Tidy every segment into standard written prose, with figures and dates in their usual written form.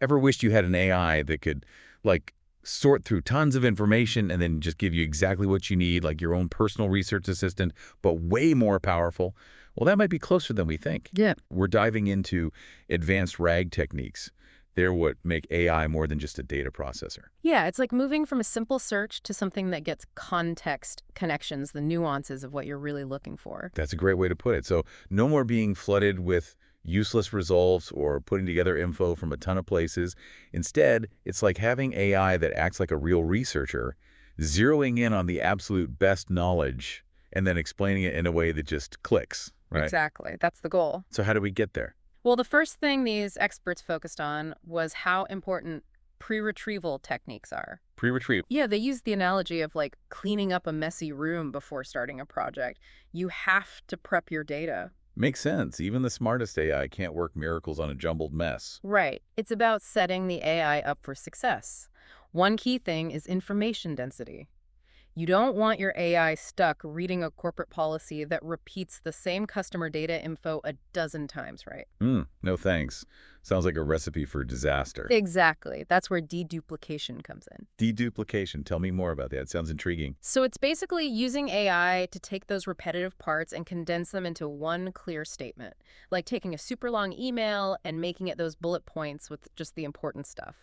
Ever wished you had an AI that could, like, sort through tons of information and then just give you exactly what you need, like your own personal research assistant, but way more powerful? Well, that might be closer than we think. Yeah. We're diving into advanced RAG techniques. They're what make AI more than just a data processor. Yeah, it's like moving from a simple search to something that gets context, connections, the nuances of what you're really looking for. That's a great way to put it. So no more being flooded with useless results or putting together info from a ton of places. Instead, it's like having AI that acts like a real researcher, zeroing in on the absolute best knowledge and then explaining it in a way that just clicks, right? Exactly. That's the goal. So how do we get there? Well, the first thing these experts focused on was how important pre-retrieval techniques are. Pre-retrieve. Yeah, they use the analogy of like cleaning up a messy room before starting a project. You have to prep your data. Makes sense. Even the smartest AI can't work miracles on a jumbled mess. Right. It's about setting the AI up for success. One key thing is information density. You don't want your AI stuck reading a corporate policy that repeats the same customer data info a dozen times, right? No thanks. Sounds like a recipe for disaster. Exactly. That's where deduplication comes in. Deduplication. Tell me more about that. It sounds intriguing. So it's basically using AI to take those repetitive parts and condense them into one clear statement, like taking a super long email and making it those bullet points with just the important stuff.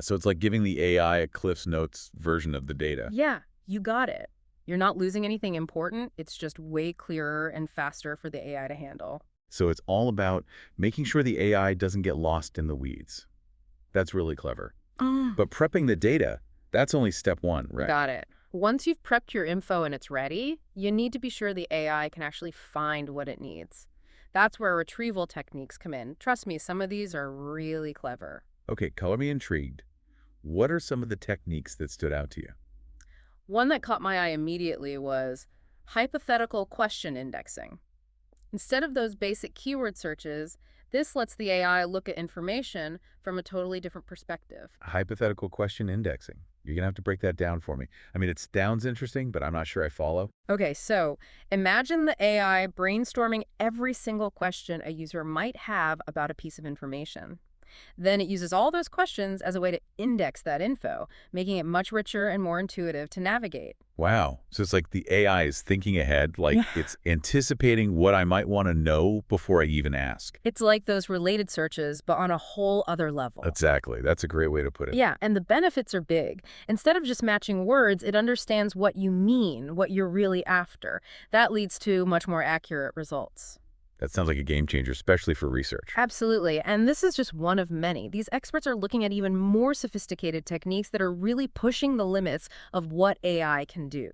So it's like giving the AI a Cliff's Notes version of the data. Yeah, you got it. You're not losing anything important. It's just way clearer and faster for the AI to handle. So it's all about making sure the AI doesn't get lost in the weeds. That's really clever. But prepping the data, that's only step one, right? Got it. Once you've prepped your info and it's ready, you need to be sure the AI can actually find what it needs. That's where retrieval techniques come in. Trust me, some of these are really clever. Okay, color me intrigued. What are some of the techniques that stood out to you? One that caught my eye immediately was hypothetical question indexing. Instead of those basic keyword searches, this lets the AI look at information from a totally different perspective. Hypothetical question indexing. You're going to have to break that down for me. I mean, it sounds interesting, but I'm not sure I follow. Okay, so imagine the AI brainstorming every single question a user might have about a piece of information. Then it uses all those questions as a way to index that info, making it much richer and more intuitive to navigate. Wow. So it's like the AI is thinking ahead, like it's anticipating what I might want to know before I even ask. It's like those related searches, but on a whole other level. Exactly. That's a great way to put it. Yeah, and the benefits are big. Instead of just matching words, it understands what you mean, what you're really after. That leads to much more accurate results. That sounds like a game changer, especially for research. Absolutely, and this is just one of many. These experts are looking at even more sophisticated techniques that are really pushing the limits of what AI can do.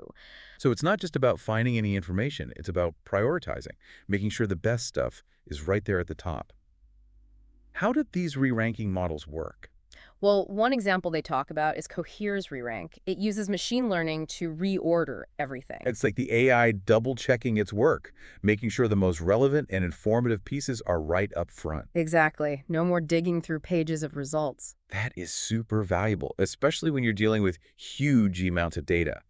So it's not just about finding any information. It's about prioritizing, making sure the best stuff is right there at the top. How did these re-ranking models work? Well, one example they talk about is Cohere's re-rank. It uses machine learning to reorder everything. It's like the AI double-checking its work, making sure the most relevant and informative pieces are right up front. Exactly. No more digging through pages of results. That is super valuable, especially when you're dealing with huge amounts of data.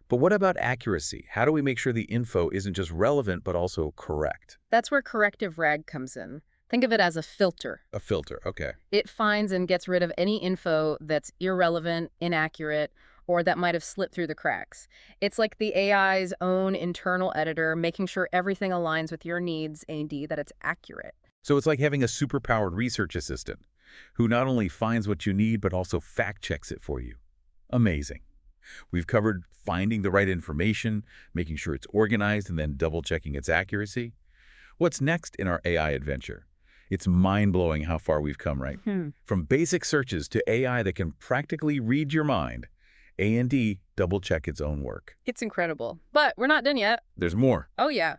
But what about accuracy? How do we make sure the info isn't just relevant, but also correct? That's where corrective RAG comes in. Think of it as a filter. A filter, okay. It finds and gets rid of any info that's irrelevant, inaccurate, or that might have slipped through the cracks. It's like the AI's own internal editor, making sure everything aligns with your needs and that it's accurate. So it's like having a superpowered research assistant who not only finds what you need, but also fact-checks it for you. Amazing. We've covered finding the right information, making sure it's organized, and then double-checking its accuracy. What's next in our AI adventure? It's mind-blowing how far we've come, right? From basic searches to AI that can practically read your mind, A&D double-check its own work. It's incredible. But we're not done yet. There's more. Oh, yeah.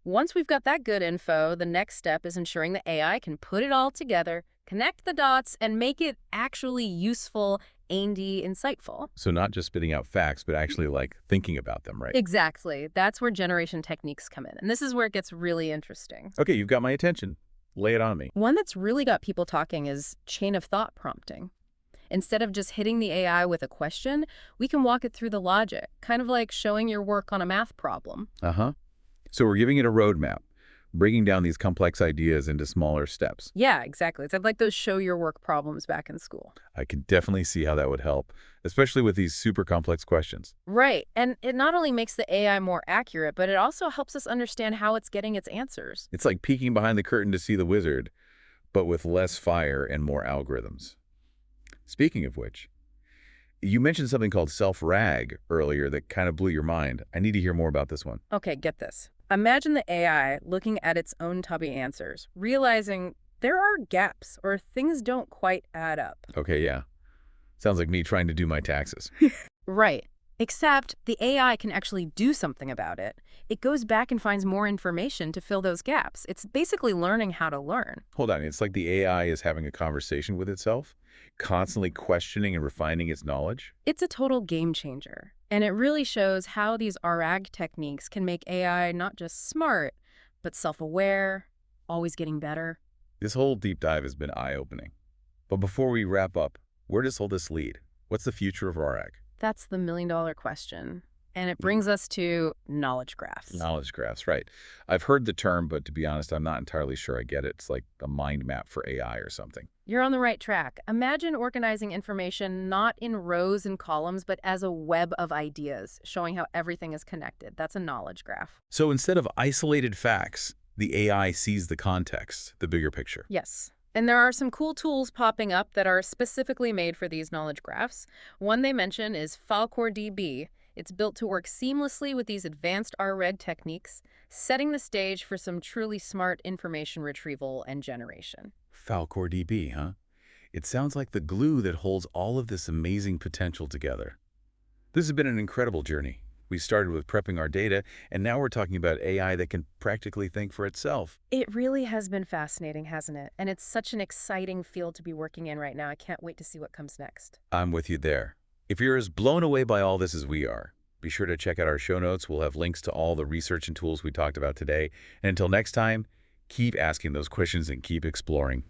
Once we've got that good info, the next step is ensuring the AI can put it all together, connect the dots, and make it actually useful and insightful. So not just spitting out facts, but actually like thinking about them, right? Exactly. That's where generation techniques come in. And this is where it gets really interesting. Okay, you've got my attention. Lay it on me. One that's really got people talking is chain of thought prompting. Instead of just hitting the AI with a question, we can walk it through the logic, kind of like showing your work on a math problem. So we're giving it a roadmap, breaking down these complex ideas into smaller steps. Yeah, exactly. It's like those show your work problems back in school. I can definitely see how that would help, especially with these super complex questions. Right. And it not only makes the AI more accurate, but it also helps us understand how it's getting its answers. It's like peeking behind the curtain to see the wizard, but with less fire and more algorithms. Speaking of which, you mentioned something called self-RAG earlier that kind of blew your mind. I need to hear more about this one. Okay, get this. Imagine the AI looking at its own tubby answers, realizing there are gaps or things don't quite add up. Okay, yeah. Sounds like me trying to do my taxes. Right. Except the AI can actually do something about it. It goes back and finds more information to fill those gaps. It's basically learning how to learn. Hold on, it's like the AI is having a conversation with itself, constantly questioning and refining its knowledge? It's a total game changer. And it really shows how these RAG techniques can make AI not just smart, but self-aware, always getting better. This whole deep dive has been eye-opening. But before we wrap up, where does all this lead? What's the future of RAG? That's the million-dollar question. And it brings us to knowledge graphs. Knowledge graphs, right. I've heard the term, but to be honest, I'm not entirely sure I get it. It's like a mind map for AI or something. You're on the right track. Imagine organizing information not in rows and columns, but as a web of ideas, showing how everything is connected. That's a knowledge graph. So instead of isolated facts, the AI sees the context, the bigger picture. Yes. And there are some cool tools popping up that are specifically made for these knowledge graphs. One they mention is FalkorDB. It's built to work seamlessly with these advanced RAG techniques, setting the stage for some truly smart information retrieval and generation. FalkorDB, huh? It sounds like the glue that holds all of this amazing potential together. This has been an incredible journey. We started with prepping our data, and now we're talking about AI that can practically think for itself. It really has been fascinating, hasn't it? And it's such an exciting field to be working in right now. I can't wait to see what comes next. I'm with you there. If you're as blown away by all this as we are, be sure to check out our show notes. We'll have links to all the research and tools we talked about today. And until next time, keep asking those questions and keep exploring.